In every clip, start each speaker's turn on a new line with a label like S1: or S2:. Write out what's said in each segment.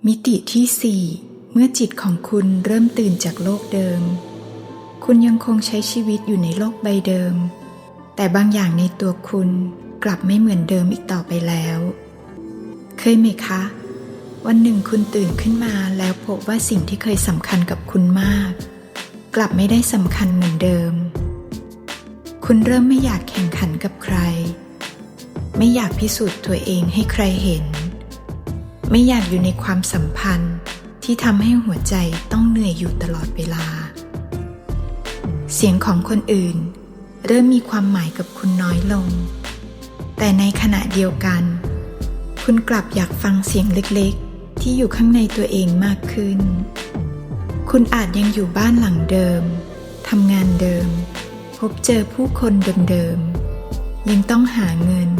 S1: มิติที่ 4 เมื่อจิตของคุณเริ่มตื่นจากโลกเดิมคุณยังคงใช้ชีวิตอยู่ในโลกใบเดิมแต่บางอย่างในตัวคุณกลับไม่เหมือนเดิมอีกต่อไปแล้วเคยไหมคะวันหนึ่งคุณตื่นขึ้นมาแล้วพบว่าสิ่งที่เคยสำคัญกับคุณมากกลับไม่ได้สำคัญเหมือนเดิมคุณเริ่มไม่อยากแข่งขันกับใครไม่อยากพิสูจน์ตัวเองให้ใครเห็นไม่อยากอยู่ในความสัมพันธ์ที่ทำให้หัวใจต้องเหนื่อยอยู่ตลอดเวลาเสียงของคนอื่นเริ่มมีความหมายกับคุณน้อยลงแต่ในขณะเดียวกันคุณกลับอยากฟังเสียงเล็กๆที่อยู่ข้างในตัวเองมากขึ้นคุณอาจยังอยู่บ้านหลังเดิมทำงานเดิมพบเจอผู้คนเดิมๆยังต้องหาเงิน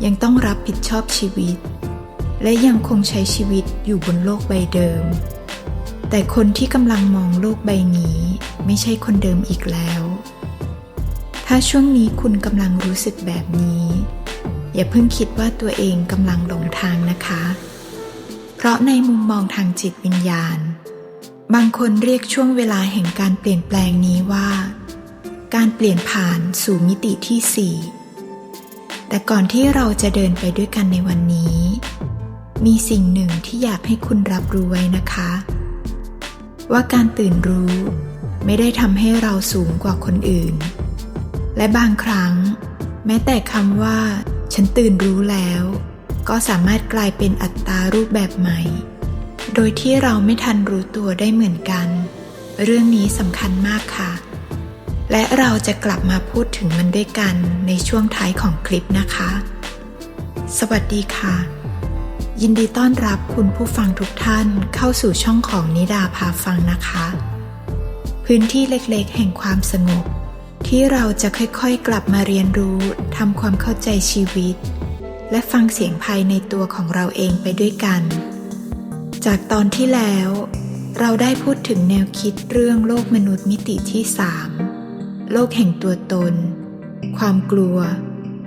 S1: ยังต้องรับผิดชอบชีวิตและยังคงใช้ชีวิตอยู่บนโลกใบเดิมแต่คนที่กำลังมองโลกใบนี้ไม่ใช่คนเดิมอีกแล้วถ้าช่วงนี้คุณกำลังรู้สึกแบบนี้อย่าเพิ่งคิดว่าตัวเองกำลังหลงทางนะคะเพราะในมุมมองทางจิตวิญญาณบางคนเรียกช่วงเวลาแห่งการเปลี่ยนแปลงนี้ว่าการเปลี่ยนผ่านสู่มิติที่ 4แต่ก่อนที่เราจะเดินไปด้วยกันในวันนี้มีสิ่งหนึ่งที่อยากให้คุณรับรู้ไว้นะคะว่าการตื่นรู้ไม่ได้ทำให้เราสูงกว่าคนอื่นและบางครั้งแม้แต่คำว่าฉันตื่นรู้แล้วก็สามารถกลายเป็นอัตตารูปแบบใหม่โดยที่เราไม่ทันรู้ตัวได้เหมือนกันเรื่องนี้สำคัญมากค่ะและเราจะกลับมาพูดถึงมันด้วยกันในช่วงท้ายของคลิปนะคะสวัสดีค่ะยินดีต้อนรับคุณผู้ฟังทุกท่านเข้าสู่ช่องของนิดาพาฟังนะคะพื้นที่เล็กๆแห่งความสงบที่เราจะค่อยๆกลับมาเรียนรู้ทำความเข้าใจชีวิตและฟังเสียงภายในตัวของเราเองไปด้วยกันจากตอนที่แล้วเราได้พูดถึงแนวคิดเรื่องโลกมนุษย์มิติที่ 3โลกแห่งตัวตนความกลัว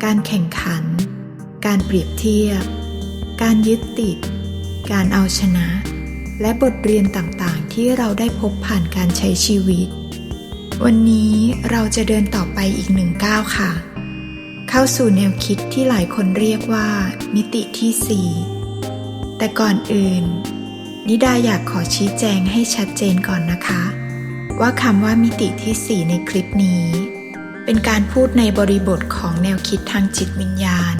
S1: การแข่งขันการเปรียบเทียบการยึดติดการเอาชนะและบทเรียนต่างๆที่เราได้พบผ่านการใช้ชีวิตวันนี้เราจะเดินต่อไปอีก1 ก้าวค่ะเข้าสู่แนวคิดที่หลายคนเรียกว่ามิติที่ 4แต่ก่อนอื่นนิดาอยากขอชี้แจงให้ชัดเจนก่อนนะคะว่าคำว่ามิติที่ 4ในคลิปนี้เป็นการพูดในบริบทของแนวคิดทางจิตวิญญาณ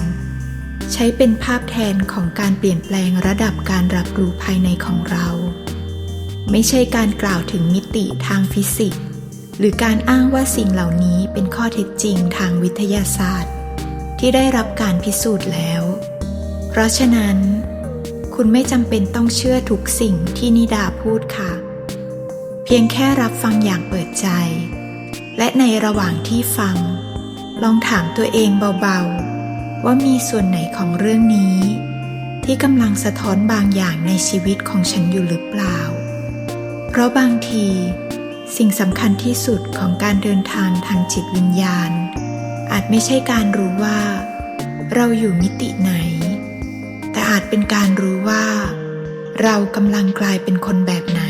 S1: ใช้เป็นภาพแทนของการเปลี่ยนแปลงระดับการรับรู้ภายในของเราไม่ใช่การกล่าวถึงมิติทางฟิสิกส์หรือการอ้างว่าสิ่งเหล่านี้เป็นข้อเท็จจริงทางวิทยาศาสตร์ที่ได้รับการพิสูจน์แล้วเพราะฉะนั้นคุณไม่จำเป็นต้องเชื่อทุกสิ่งที่นิดาพูดค่ะเพียงแค่รับฟังอย่างเปิดใจและในระหว่างที่ฟังลองถามตัวเองเบาๆว่ามีส่วนไหนของเรื่องนี้ที่กำลังสะท้อนบางอย่างในชีวิตของฉันอยู่หรือเปล่าเพราะบางทีสิ่งสำคัญที่สุดของการเดินทางทางจิตวิญญาณอาจไม่ใช่การรู้ว่าเราอยู่มิติไหนแต่อาจเป็นการรู้ว่าเรากำลังกลายเป็นคนแบบไหน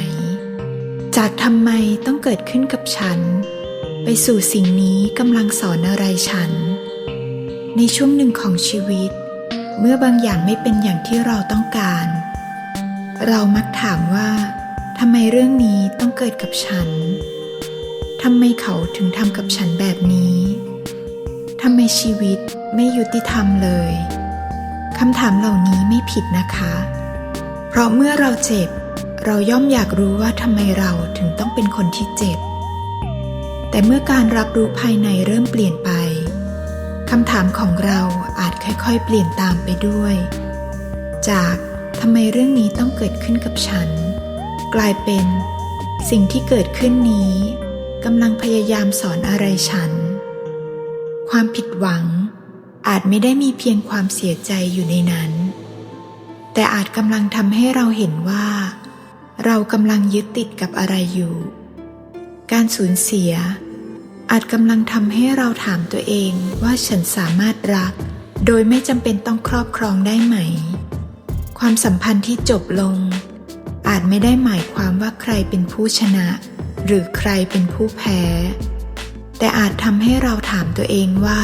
S1: จากทำไมต้องเกิดขึ้นกับฉันไปสู่สิ่งนี้กำลังสอนอะไรฉันในช่วงหนึ่งของชีวิตเมื่อบางอย่างไม่เป็นอย่างที่เราต้องการเรามักถามว่าทำไมเรื่องนี้ต้องเกิดกับฉันทำไมเขาถึงทำกับฉันแบบนี้ทำไมชีวิตไม่ยุติธรรมเลยคำถามเหล่านี้ไม่ผิดนะคะเพราะเมื่อเราเจ็บเราย่อมอยากรู้ว่าทำไมเราถึงต้องเป็นคนที่เจ็บแต่เมื่อการรับรู้ภายในเริ่มเปลี่ยนไปคำถามของเราอาจค่อยๆเปลี่ยนตามไปด้วยจากทำไมเรื่องนี้ต้องเกิดขึ้นกับฉันกลายเป็นสิ่งที่เกิดขึ้นนี้กำลังพยายามสอนอะไรฉันความผิดหวังอาจไม่ได้มีเพียงความเสียใจอยู่ในนั้นแต่อาจกำลังทำให้เราเห็นว่าเรากำลังยึดติดกับอะไรอยู่การสูญเสียอาจกำลังทำให้เราถามตัวเองว่าฉันสามารถรักโดยไม่จำเป็นต้องครอบครองได้ไหมความสัมพันธ์ที่จบลง จไม่ได้หมายความว่าใครเป็นผู้ชนะหรือใครเป็นผู้แพ้แต่อาจทำให้เราถามตัวเองว่า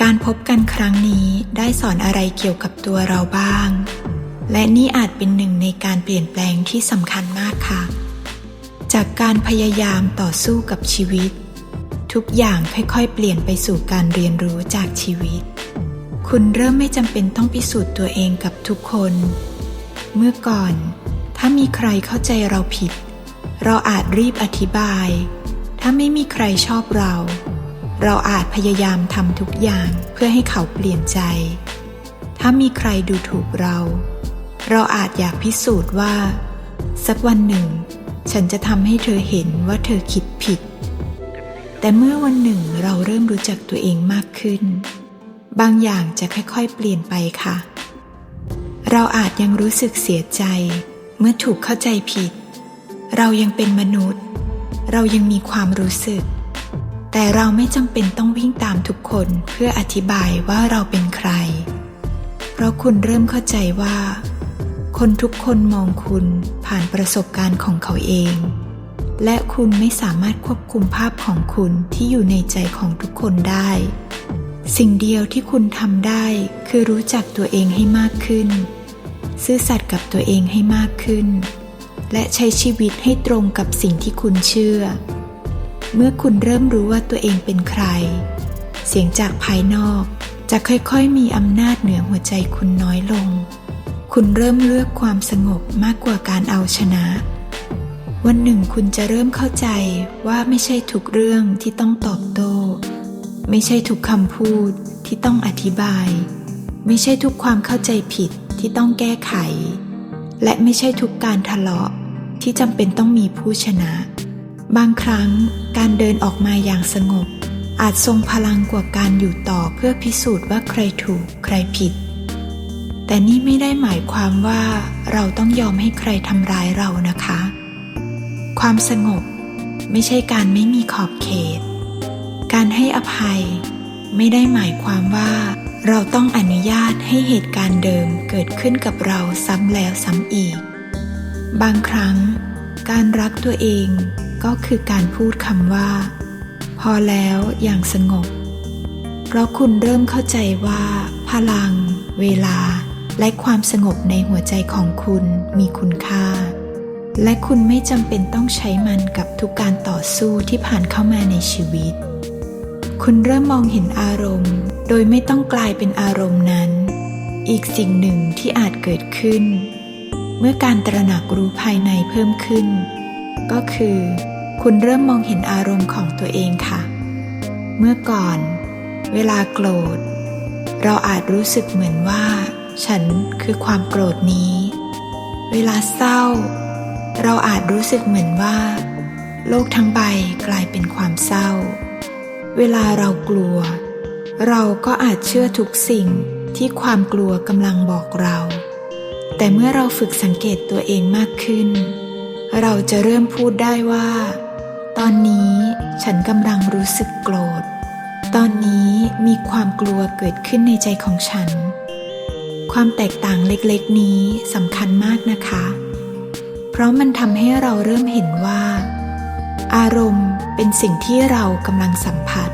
S1: การพบกันครั้งนี้ได้สอนอะไรเกี่ยวกับตัวเราบ้างและนี่อาจเป็นหนึ่งในการเปลี่ยนแปลงที่สำคัญมากค่ะจากการพยายามต่อสู้กับชีวิตทุกอย่างค่อยๆเปลี่ยนไปสู่การเรียนรู้จากชีวิตคุณเริ่มไม่จำเป็นต้องพิสูจน์ตัวเองกับทุกคนเมื่อก่อนถ้ามีใครเข้าใจเราผิดเราอาจรีบอธิบายถ้าไม่มีใครชอบเราอาจพยายามทำทุกอย่างเพื่อให้เขาเปลี่ยนใจถ้ามีใครดูถูกเราอาจอยากพิสูจน์ว่าสักวันหนึ่งฉันจะทำให้เธอเห็นว่าเธอคิดผิดแต่เมื่อวันหนึ่งเราเริ่มรู้จักตัวเองมากขึ้นบางอย่างจะค่อยๆเปลี่ยนไปค่ะเราอาจยังรู้สึกเสียใจเมื่อถูกเข้าใจผิดเรายังเป็นมนุษย์เรายังมีความรู้สึกแต่เราไม่จำเป็นต้องวิ่งตามทุกคนเพื่ออธิบายว่าเราเป็นใครเพราะคุณเริ่มเข้าใจว่าคนทุกคนมองคุณผ่านประสบการณ์ของเขาเองและคุณไม่สามารถควบคุมภาพของคุณที่อยู่ในใจของทุกคนได้สิ่งเดียวที่คุณทำได้คือรู้จักตัวเองให้มากขึ้นซื่อสัตย์กับตัวเองให้มากขึ้นและใช้ชีวิตให้ตรงกับสิ่งที่คุณเชื่อเมื่อคุณเริ่มรู้ว่าตัวเองเป็นใครเสียงจากภายนอกจะค่อยๆมีอำนาจเหนือหัวใจคุณน้อยลงคุณเริ่มเลือกความสงบมากกว่าการเอาชนะวันหนึ่งคุณจะเริ่มเข้าใจว่าไม่ใช่ทุกเรื่องที่ต้องตอบโต้ไม่ใช่ทุกคำพูดที่ต้องอธิบายไม่ใช่ทุกความเข้าใจผิดที่ต้องแก้ไขและไม่ใช่ทุกการทะเลาะที่จำเป็นต้องมีผู้ชนะบางครั้งการเดินออกมาอย่างสงบอาจทรงพลังกว่าการอยู่ต่อเพื่อพิสูจน์ว่าใครถูกใครผิดแต่นี่ไม่ได้หมายความว่าเราต้องยอมให้ใครทำร้ายเรานะคะความสงบไม่ใช่การไม่มีขอบเขตการให้อภัยไม่ได้หมายความว่าเราต้องอนุญาตให้เหตุการณ์เดิมเกิดขึ้นกับเราซ้ำแล้วซ้ำอีกบางครั้งการรักตัวเองก็คือการพูดคำว่าพอแล้วอย่างสงบเพราะคุณเริ่มเข้าใจว่าพลังเวลาและความสงบในหัวใจของคุณมีคุณค่าและคุณไม่จำเป็นต้องใช้มันกับทุกการต่อสู้ที่ผ่านเข้ามาในชีวิตคุณเริ่มมองเห็นอารมณ์โดยไม่ต้องกลายเป็นอารมณ์นั้นอีกสิ่งหนึ่งที่อาจเกิดขึ้นเมื่อการตระหนักรู้ภายในเพิ่มขึ้นก็คือคุณเริ่มมองเห็นอารมณ์ของตัวเองค่ะเมื่อก่อนเวลาโกรธเราอาจรู้สึกเหมือนว่าฉันคือความโกรธนี้เวลาเศร้าเราอาจรู้สึกเหมือนว่าโลกทั้งใบกลายเป็นความเศร้าเวลาเรากลัวเราก็อาจเชื่อทุกสิ่งที่ความกลัวกำลังบอกเราแต่เมื่อเราฝึกสังเกตตัวเองมากขึ้นเราจะเริ่มพูดได้ว่าตอนนี้ฉันกำลังรู้สึกโกรธตอนนี้มีความกลัวเกิดขึ้นในใจของฉันความแตกต่างเล็กๆนี้สำคัญมากนะคะเพราะมันทำให้เราเริ่มเห็นว่าอารมณ์เป็นสิ่งที่เรากำลังสัมผัส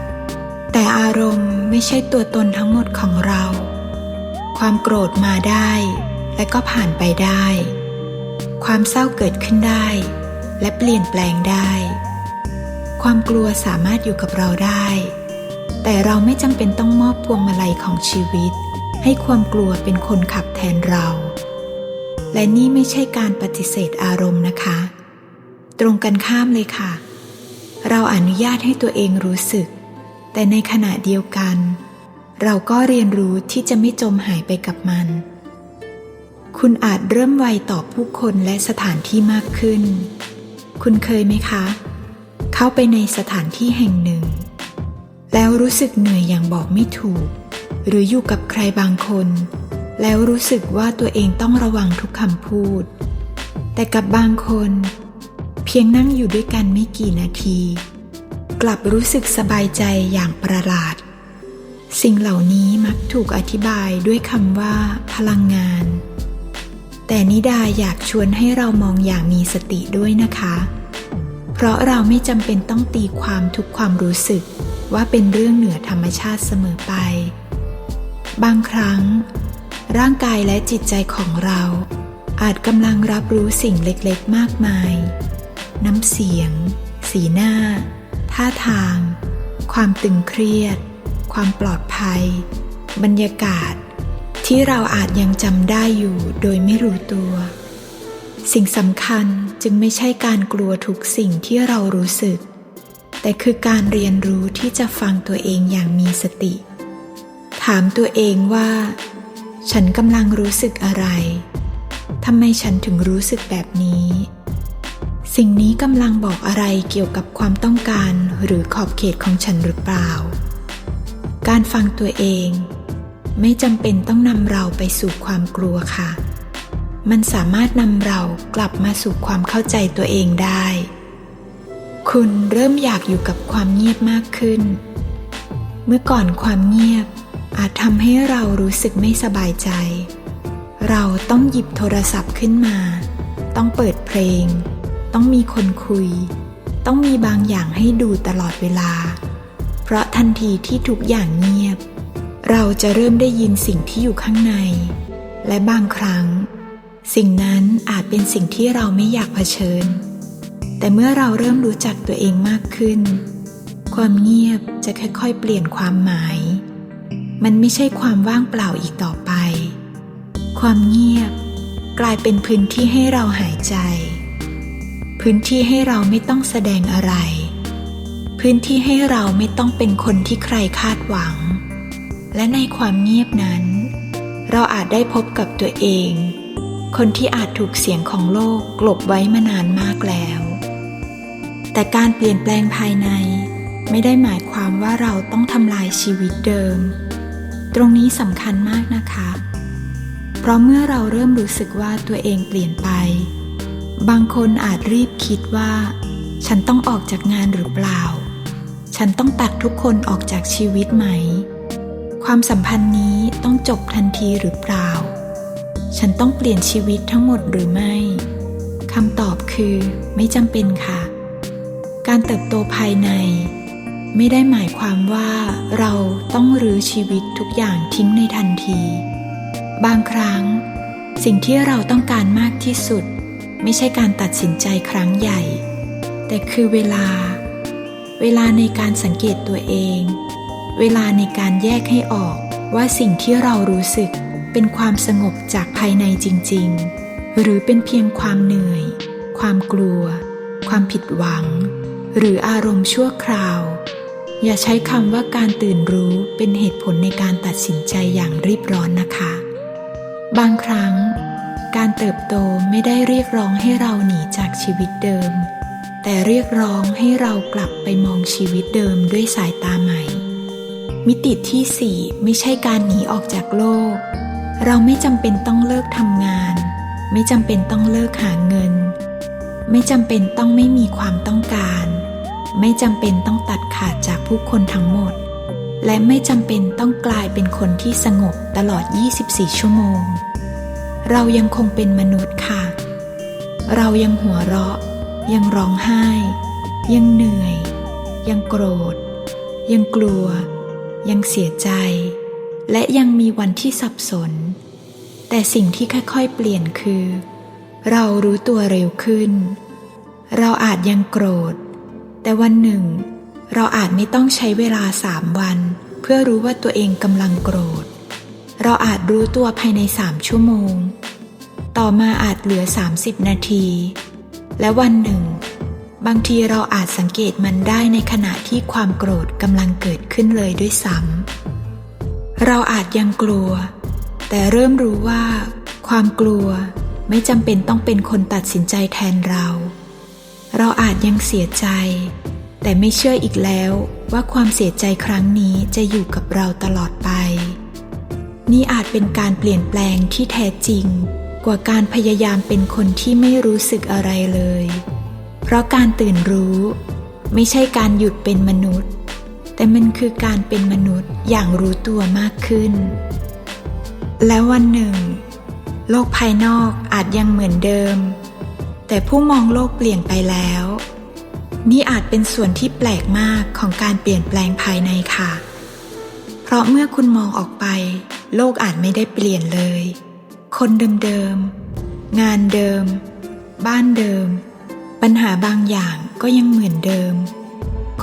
S1: แต่อารมณ์ไม่ใช่ตัวตนทั้งหมดของเราความโกรธมาได้และก็ผ่านไปได้ความเศร้าเกิดขึ้นได้และเปลี่ยนแปลงได้ความกลัวสามารถอยู่กับเราได้แต่เราไม่จำเป็นต้องมอบพวงมาลัยของชีวิตให้ความกลัวเป็นคนขับแทนเราและนี่ไม่ใช่การปฏิเสธอารมณ์นะคะตรงกันข้ามเลยค่ะเราอนุญาตให้ตัวเองรู้สึกแต่ในขณะเดียวกันเราก็เรียนรู้ที่จะไม่จมหายไปกับมันคุณอาจเริ่มไวต่อผู้คนและสถานที่มากขึ้นคุณเคยไหมคะเข้าไปในสถานที่แห่งหนึ่งแล้วรู้สึกเหนื่อยอย่างบอกไม่ถูกหรืออยู่กับใครบางคนแล้วรู้สึกว่าตัวเองต้องระวังทุกคำพูดแต่กับบางคนเพียงนั่งอยู่ด้วยกันไม่กี่นาทีกลับรู้สึกสบายใจอย่างประหลาดสิ่งเหล่านี้มักถูกอธิบายด้วยคำว่าพลังงาน แต่นิดาอยากชวนให้เรามองอย่างมีสติด้วยนะคะเพราะเราไม่จำเป็นต้องตีความทุกความรู้สึกว่าเป็นเรื่องเหนือธรรมชาติเสมอไปบางครั้งร่างกายและจิตใจของเราอาจกำลังรับรู้สิ่งเล็กๆมากมายน้ำเสียงสีหน้าท่าทางความตึงเครียดความปลอดภัยบรรยากาศที่เราอาจยังจำได้อยู่โดยไม่รู้ตัวสิ่งสำคัญจึงไม่ใช่การกลัวทุกสิ่งที่เรารู้สึกแต่คือการเรียนรู้ที่จะฟังตัวเองอย่างมีสติถามตัวเองว่าฉันกำลังรู้สึกอะไรทำไมฉันถึงรู้สึกแบบนี้สิ่งนี้กำลังบอกอะไรเกี่ยวกับความต้องการหรือขอบเขตของฉันหรือเปล่าการฟังตัวเองไม่จำเป็นต้องนำเราไปสู่ความกลัวค่ะมันสามารถนำเรากลับมาสู่ความเข้าใจตัวเองได้คุณเริ่มอยากอยู่กับความเงียบมากขึ้นเมื่อก่อนความเงียบอาจทำให้เรารู้สึกไม่สบายใจเราต้องหยิบโทรศัพท์ขึ้นมาต้องเปิดเพลงต้องมีคนคุยต้องมีบางอย่างให้ดูตลอดเวลาเพราะทันทีที่ทุกอย่างเงียบเราจะเริ่มได้ยินสิ่งที่อยู่ข้างในและบางครั้งสิ่งนั้นอาจเป็นสิ่งที่เราไม่อยากเผชิญแต่เมื่อเราเริ่มรู้จักตัวเองมากขึ้นความเงียบจะค่อยๆเปลี่ยนความหมายมันไม่ใช่ความว่างเปล่าอีกต่อไปความเงียบกลายเป็นพื้นที่ให้เราหายใจพื้นที่ให้เราไม่ต้องแสดงอะไรพื้นที่ให้เราไม่ต้องเป็นคนที่ใครคาดหวังและในความเงียบนั้นเราอาจได้พบกับตัวเองคนที่อาจถูกเสียงของโลกกลบไว้มานานมากแล้วแต่การเปลี่ยนแปลงภายในไม่ได้หมายความว่าเราต้องทำลายชีวิตเดิมตรงนี้สำคัญมากนะคะเพราะเมื่อเราเริ่มรู้สึกว่าตัวเองเปลี่ยนไปบางคนอาจรีบคิดว่าฉันต้องออกจากงานหรือเปล่าฉันต้องตัดทุกคนออกจากชีวิตไหมความสัมพันธ์นี้ต้องจบทันทีหรือเปล่าฉันต้องเปลี่ยนชีวิตทั้งหมดหรือไม่คำตอบคือไม่จำเป็นค่ะการเติบโตภายในไม่ได้หมายความว่าเราต้องรื้อชีวิตทุกอย่างทิ้งในทันทีบางครั้งสิ่งที่เราต้องการมากที่สุดไม่ใช่การตัดสินใจครั้งใหญ่แต่คือเวลาในการสังเกตตัวเองเวลาในการแยกให้ออกว่าสิ่งที่เรารู้สึกเป็นความสงบจากภายในจริงๆหรือเป็นเพียงความเหนื่อยความกลัวความผิดหวังหรืออารมณ์ชั่วคราวอย่าใช้คำว่าการตื่นรู้เป็นเหตุผลในการตัดสินใจอย่างรีบร้อนนะคะบางครั้งการเติบโตไม่ได้เรียกร้องให้เราหนีจากชีวิตเดิมแต่เรียกร้องให้เรากลับไปมองชีวิตเดิมด้วยสายตาใหม่มิติที่ 4ไม่ใช่การหนีออกจากโลกเราไม่จำเป็นต้องเลิกทำงานไม่จำเป็นต้องเลิกหาเงินไม่จำเป็นต้องไม่มีความต้องการไม่จำเป็นต้องตัดขาดจากผู้คนทั้งหมดและไม่จำเป็นต้องกลายเป็นคนที่สงบตลอด24ชั่วโมงเรายังคงเป็นมนุษย์ค่ะเรายังหัวเราะยังร้องไห้ยังเหนื่อยยังโกรธยังกลัวยังเสียใจและยังมีวันที่สับสนแต่สิ่งที่ค่อยๆเปลี่ยนคือเรารู้ตัวเร็วขึ้นเราอาจยังโกรธแต่วันหนึ่งเราอาจไม่ต้องใช้เวลา3 วันเพื่อรู้ว่าตัวเองกำลังโกรธเราอาจรู้ตัวภายใน3 ชั่วโมงต่อมาอาจเหลือ30 นาทีและวันหนึ่งบางทีเราอาจสังเกตมันได้ในขณะที่ความโกรธกำลังเกิดขึ้นเลยด้วยซ้ำเราอาจยังกลัวแต่เริ่มรู้ว่าความกลัวไม่จำเป็นต้องเป็นคนตัดสินใจแทนเราอาจยังเสียใจแต่ไม่เชื่ออีกแล้วว่าความเสียใจครั้งนี้จะอยู่กับเราตลอดไปนี่อาจเป็นการเปลี่ยนแปลงที่แท้จริงกว่าการพยายามเป็นคนที่ไม่รู้สึกอะไรเลยเพราะการตื่นรู้ไม่ใช่การหยุดเป็นมนุษย์แต่มันคือการเป็นมนุษย์อย่างรู้ตัวมากขึ้นและวันหนึ่ง โลกภายนอกอาจยังเหมือนเดิมแต่ผู้มองโลกเปลี่ยนไปแล้วนี่อาจเป็นส่วนที่แปลกมากของการเปลี่ยนแปลงภายในค่ะเพราะเมื่อคุณมองออกไปโลกอาจไม่ได้เปลี่ยนเลยคนเดิมๆงานเดิมบ้านเดิมปัญหาบางอย่างก็ยังเหมือนเดิม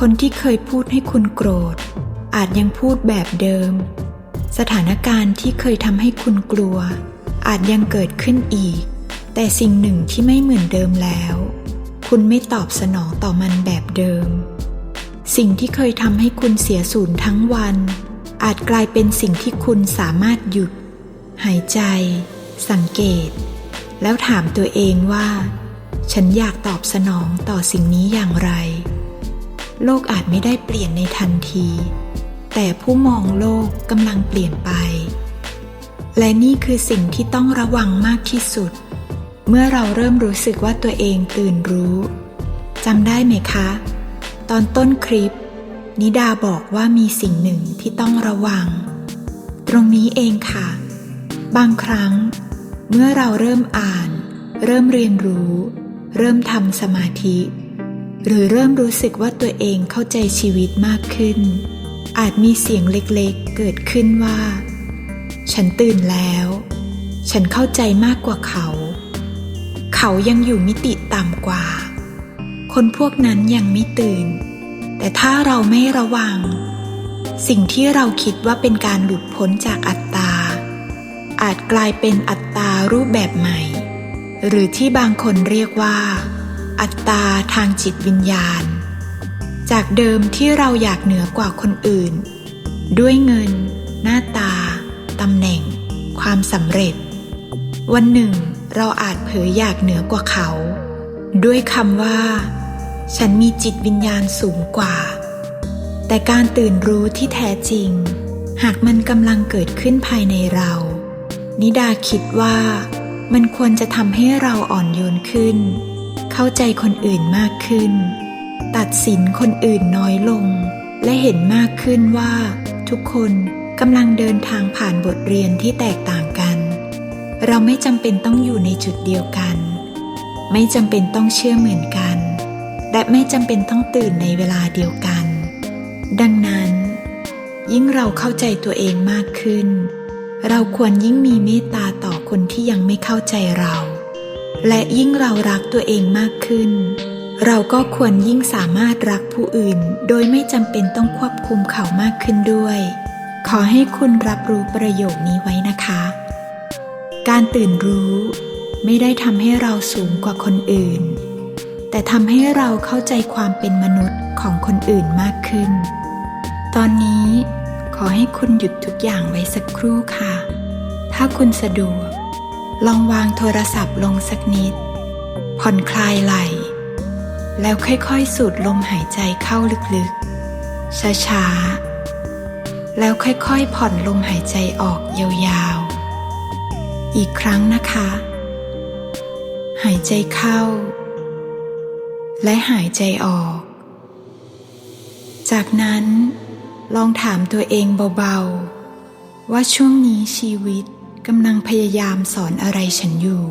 S1: คนที่เคยพูดให้คุณโกรธอาจยังพูดแบบเดิมสถานการณ์ที่เคยทำให้คุณกลัวอาจยังเกิดขึ้นอีกแต่สิ่งหนึ่งที่ไม่เหมือนเดิมแล้วคุณไม่ตอบสนองต่อมันแบบเดิมสิ่งที่เคยทำให้คุณเสียศูนย์ทั้งวันอาจกลายเป็นสิ่งที่คุณสามารถหยุดหายใจสังเกตแล้วถามตัวเองว่าฉันอยากตอบสนองต่อสิ่งนี้อย่างไรโลกอาจไม่ได้เปลี่ยนในทันทีแต่ผู้มองโลกกำลังเปลี่ยนไปและนี่คือสิ่งที่ต้องระวังมากที่สุดเมื่อเราเริ่มรู้สึกว่าตัวเองตื่นรู้จำได้ไหมคะตอนต้นคลิปนิดาบอกว่ามีสิ่งหนึ่งที่ต้องระวังตรงนี้เองค่ะบางครั้งเมื่อเราเริ่มอ่านเริ่มเรียนรู้เริ่มทำสมาธิหรือเริ่มรู้สึกว่าตัวเองเข้าใจชีวิตมากขึ้นอาจมีเสียงเล็กๆเกิดขึ้นว่าฉันตื่นแล้วฉันเข้าใจมากกว่าเขายังอยู่มิติต่ำกว่าคนพวกนั้นยังไม่ตื่นแต่ถ้าเราไม่ระวังสิ่งที่เราคิดว่าเป็นการหลุดพ้นจากอัตตาอาจกลายเป็นอัตตารูปแบบใหม่หรือที่บางคนเรียกว่าอัตตาทางจิตวิญญาณจากเดิมที่เราอยากเหนือกว่าคนอื่นด้วยเงินหน้าตาตำแหน่งความสำเร็จวันหนึ่งเราอาจเผยอยากเหนือกว่าเขาด้วยคำว่าฉันมีจิตวิญญาณสูงกว่าแต่การตื่นรู้ที่แท้จริงหากมันกำลังเกิดขึ้นภายในเรานิดาคิดว่ามันควรจะทำให้เราอ่อนโยนขึ้นเข้าใจคนอื่นมากขึ้นตัดสินคนอื่นน้อยลงและเห็นมากขึ้นว่าทุกคนกำลังเดินทางผ่านบทเรียนที่แตกต่างกันเราไม่จำเป็นต้องอยู่ในจุดเดียวกันไม่จำเป็นต้องเชื่อเหมือนกันและไม่จำเป็นต้องตื่นในเวลาเดียวกันดังนั้นยิ่งเราเข้าใจตัวเองมากขึ้นเราควรยิ่งมีเมตตาต่อคนที่ยังไม่เข้าใจเราและยิ่งเรารักตัวเองมากขึ้นเราก็ควรยิ่งสามารถรักผู้อื่นโดยไม่จำเป็นต้องควบคุมเขามากขึ้นด้วยขอให้คุณรับรู้ประโยคนี้ไว้นะคะการตื่นรู้ไม่ได้ทำให้เราสูงกว่าคนอื่นแต่ทำให้เราเข้าใจความเป็นมนุษย์ของคนอื่นมากขึ้นตอนนี้ขอให้คุณหยุดทุกอย่างไว้สักครู่ค่ะถ้าคุณสะดวกลองวางโทรศัพท์ลงสักนิดผ่อนคลายไหล่แล้วค่อยๆสูดลมหายใจเข้าลึกๆช้าๆแล้วค่อยๆผ่อนลมหายใจออกยาวๆอีกครั้งนะคะหายใจเข้าและหายใจออกจากนั้นลองถามตัวเองเบาๆว่าช่วงนี้ชีวิตกำลังพยายามสอนอะไรฉันอยู่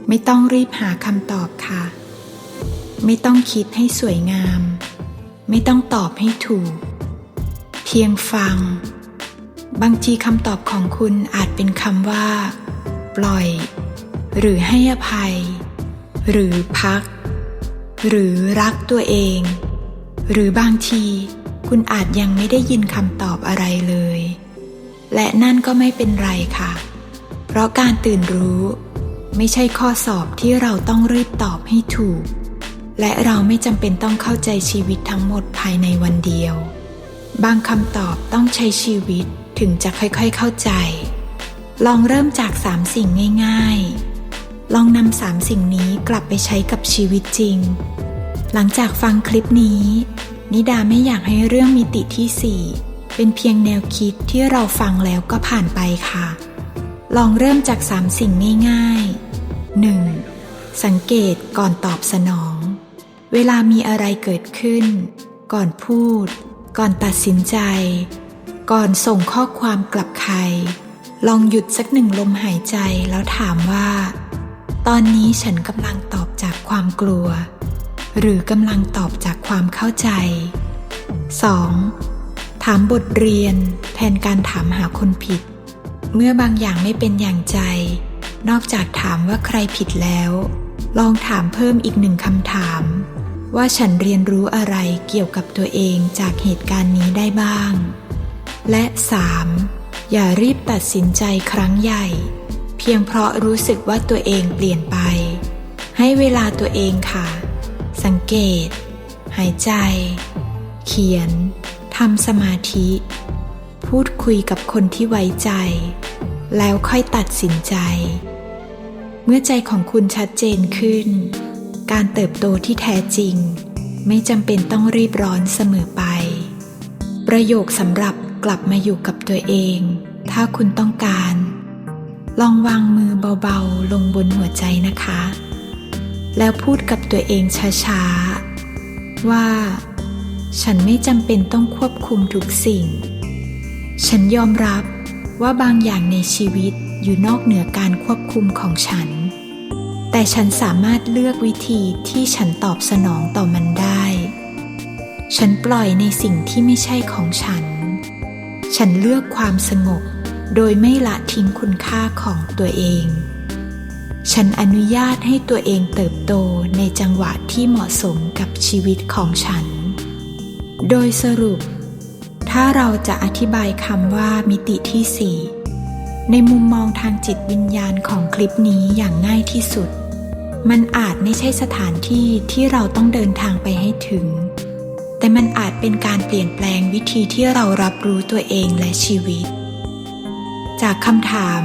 S1: ไม่ต้องรีบหาคำตอบค่ะไม่ต้องคิดให้สวยงามไม่ต้องตอบให้ถูกเพียงฟังบางทีคำตอบของคุณอาจเป็นคำว่าปล่อยหรือให้อภัยหรือพักหรือรักตัวเองหรือบางทีคุณอาจยังไม่ได้ยินคำตอบอะไรเลยและนั่นก็ไม่เป็นไรค่ะเพราะการตื่นรู้ไม่ใช่ข้อสอบที่เราต้องรีบตอบให้ถูกและเราไม่จำเป็นต้องเข้าใจชีวิตทั้งหมดภายในวันเดียวบางคำตอบต้องใช้ชีวิตถึงจะค่อยๆเข้าใจลองเริ่มจาก3 สิ่งง่ายๆลองนำ3 สิ่งนี้กลับไปใช้กับชีวิตจริงหลังจากฟังคลิปนี้นิดาไม่อยากให้เรื่องมิติที่4เป็นเพียงแนวคิดที่เราฟังแล้วก็ผ่านไปค่ะลองเริ่มจาก3 สิ่งง่ายๆ 1. สังเกตก่อนตอบสนองเวลามีอะไรเกิดขึ้นก่อนพูดก่อนตัดสินใจก่อนส่งข้อความกลับใคร ลองหยุดสักหนึ่งลมหายใจแล้วถามว่าตอนนี้ฉันกำลังตอบจากความกลัวหรือกำลังตอบจากความเข้าใจ 2. ถามบทเรียนแทนการถามหาคนผิดเมื่อบางอย่างไม่เป็นอย่างใจนอกจากถามว่าใครผิดแล้วลองถามเพิ่มอีกหนึ่งคำถามว่าฉันเรียนรู้อะไรเกี่ยวกับตัวเองจากเหตุการณ์นี้ได้บ้างและ 3. อย่ารีบตัดสินใจครั้งใหญ่เพียงเพราะรู้สึกว่าตัวเองเปลี่ยนไปให้เวลาตัวเองค่ะสังเกตหายใจเขียนทำสมาธิพูดคุยกับคนที่ไว้ใจแล้วค่อยตัดสินใจเมื่อใจของคุณชัดเจนขึ้นการเติบโตที่แท้จริงไม่จำเป็นต้องรีบร้อนเสมอไปประโยคสำหรับกลับมาอยู่กับตัวเองถ้าคุณต้องการลองวางมือเบาๆลงบนหัวใจนะคะแล้วพูดกับตัวเองช้าๆว่าฉันไม่จำเป็นต้องควบคุมทุกสิ่งฉันยอมรับว่าบางอย่างในชีวิตอยู่นอกเหนือการควบคุมของฉันแต่ฉันสามารถเลือกวิธีที่ฉันตอบสนองต่อมันได้ฉันปล่อยในสิ่งที่ไม่ใช่ของฉันฉันเลือกความสงบโดยไม่ละทิ้งคุณค่าของตัวเองฉันอนุญาตให้ตัวเองเติบโตในจังหวะที่เหมาะสมกับชีวิตของฉันโดยสรุปถ้าเราจะอธิบายคำว่ามิติที่ 4ในมุมมองทางจิตวิญญาณของคลิปนี้อย่างง่ายที่สุดมันอาจไม่ใช่สถานที่ที่เราต้องเดินทางไปให้ถึงแต่มันอาจเป็นการเปลี่ยนแปลงวิธีที่เรารับรู้ตัวเองและชีวิตจากคำถาม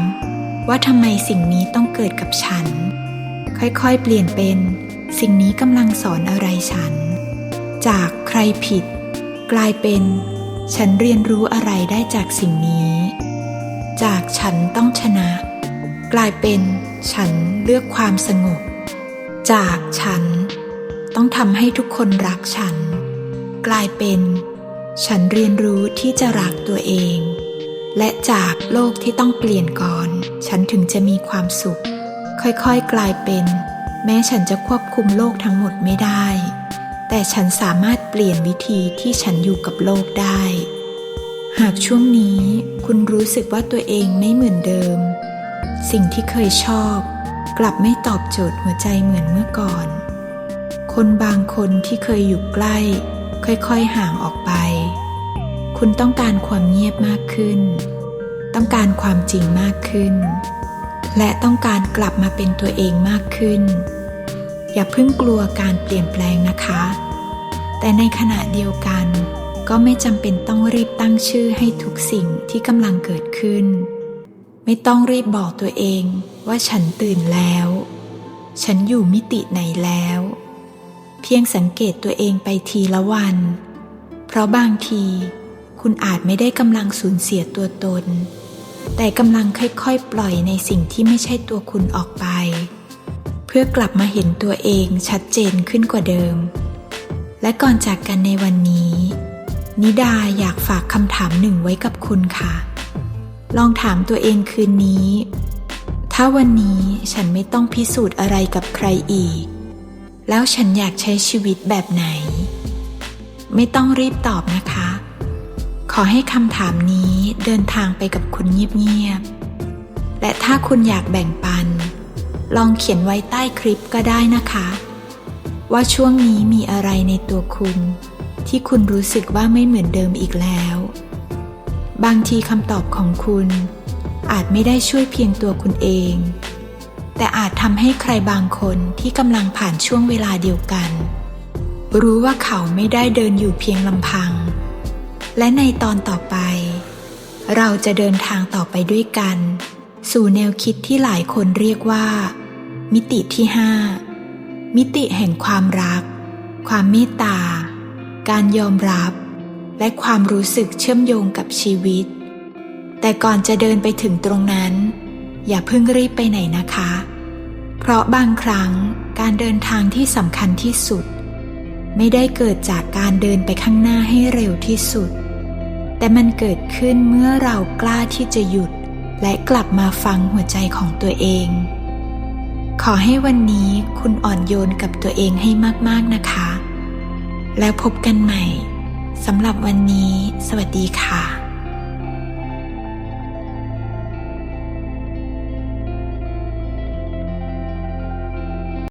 S1: ว่าทำไมสิ่งนี้ต้องเกิดกับฉันค่อยๆเปลี่ยนเป็นสิ่งนี้กำลังสอนอะไรฉันจากใครผิดกลายเป็นฉันเรียนรู้อะไรได้จากสิ่งนี้จากฉันต้องชนะกลายเป็นฉันเลือกความสงบจากฉันต้องทำให้ทุกคนรักฉันกลายเป็นฉันเรียนรู้ที่จะรักตัวเองและจากโลกที่ต้องเปลี่ยนก่อนฉันถึงจะมีความสุขค่อยๆกลายเป็นแม้ฉันจะควบคุมโลกทั้งหมดไม่ได้แต่ฉันสามารถเปลี่ยนวิธีที่ฉันอยู่กับโลกได้หากช่วงนี้คุณรู้สึกว่าตัวเองไม่เหมือนเดิมสิ่งที่เคยชอบกลับไม่ตอบโจทย์หัวใจเหมือนเมื่อก่อนคนบางคนที่เคยอยู่ใกล้ค่อยๆห่างออกไปคุณต้องการความเงียบมากขึ้นต้องการความจริงมากขึ้นและต้องการกลับมาเป็นตัวเองมากขึ้นอย่าเพิ่งกลัวการเปลี่ยนแปลงนะคะแต่ในขณะเดียวกันก็ไม่จำเป็นต้องรีบตั้งชื่อให้ทุกสิ่งที่กำลังเกิดขึ้นไม่ต้องรีบบอกตัวเองว่าฉันตื่นแล้วฉันอยู่มิติไหนแล้วเพียงสังเกตตัวเองไปทีละวันเพราะบางทีคุณอาจไม่ได้กำลังสูญเสียตัวตนแต่กำลังค่อยๆปล่อยในสิ่งที่ไม่ใช่ตัวคุณออกไปเพื่อกลับมาเห็นตัวเองชัดเจนขึ้นกว่าเดิมและก่อนจากกันในวันนี้นิดาอยากฝากคำถามหนึ่งไว้กับคุณค่ะลองถามตัวเองคืนนี้ถ้าวันนี้ฉันไม่ต้องพิสูจน์อะไรกับใครอีกแล้วฉันอยากใช้ชีวิตแบบไหนไม่ต้องรีบตอบนะคะขอให้คำถามนี้เดินทางไปกับคุณเงียบๆและถ้าคุณอยากแบ่งปันลองเขียนไว้ใต้คลิปก็ได้นะคะว่าช่วงนี้มีอะไรในตัวคุณที่คุณรู้สึกว่าไม่เหมือนเดิมอีกแล้วบางทีคำตอบของคุณอาจไม่ได้ช่วยเพียงตัวคุณเองแต่อาจทำให้ใครบางคนที่กำลังผ่านช่วงเวลาเดียวกันรู้ว่าเขาไม่ได้เดินอยู่เพียงลำพังและในตอนต่อไปเราจะเดินทางต่อไปด้วยกันสู่แนวคิดที่หลายคนเรียกว่ามิติที่ 5มิติแห่งความรักความเมตตาการยอมรับและความรู้สึกเชื่อมโยงกับชีวิตแต่ก่อนจะเดินไปถึงตรงนั้นอย่าเพิ่งรีบไปไหนนะคะเพราะบางครั้งการเดินทางที่สำคัญที่สุดไม่ได้เกิดจากการเดินไปข้างหน้าให้เร็วที่สุดแต่มันเกิดขึ้นเมื่อเรากล้าที่จะหยุด และกลับมาฟังหัวใจของตัวเอง ขอให้วันนี้คุณอ่อนโยนกับตัวเองให้มากๆนะคะแล้วพบกันใหม่สำหรับวันนี้สวัสดีค่ะ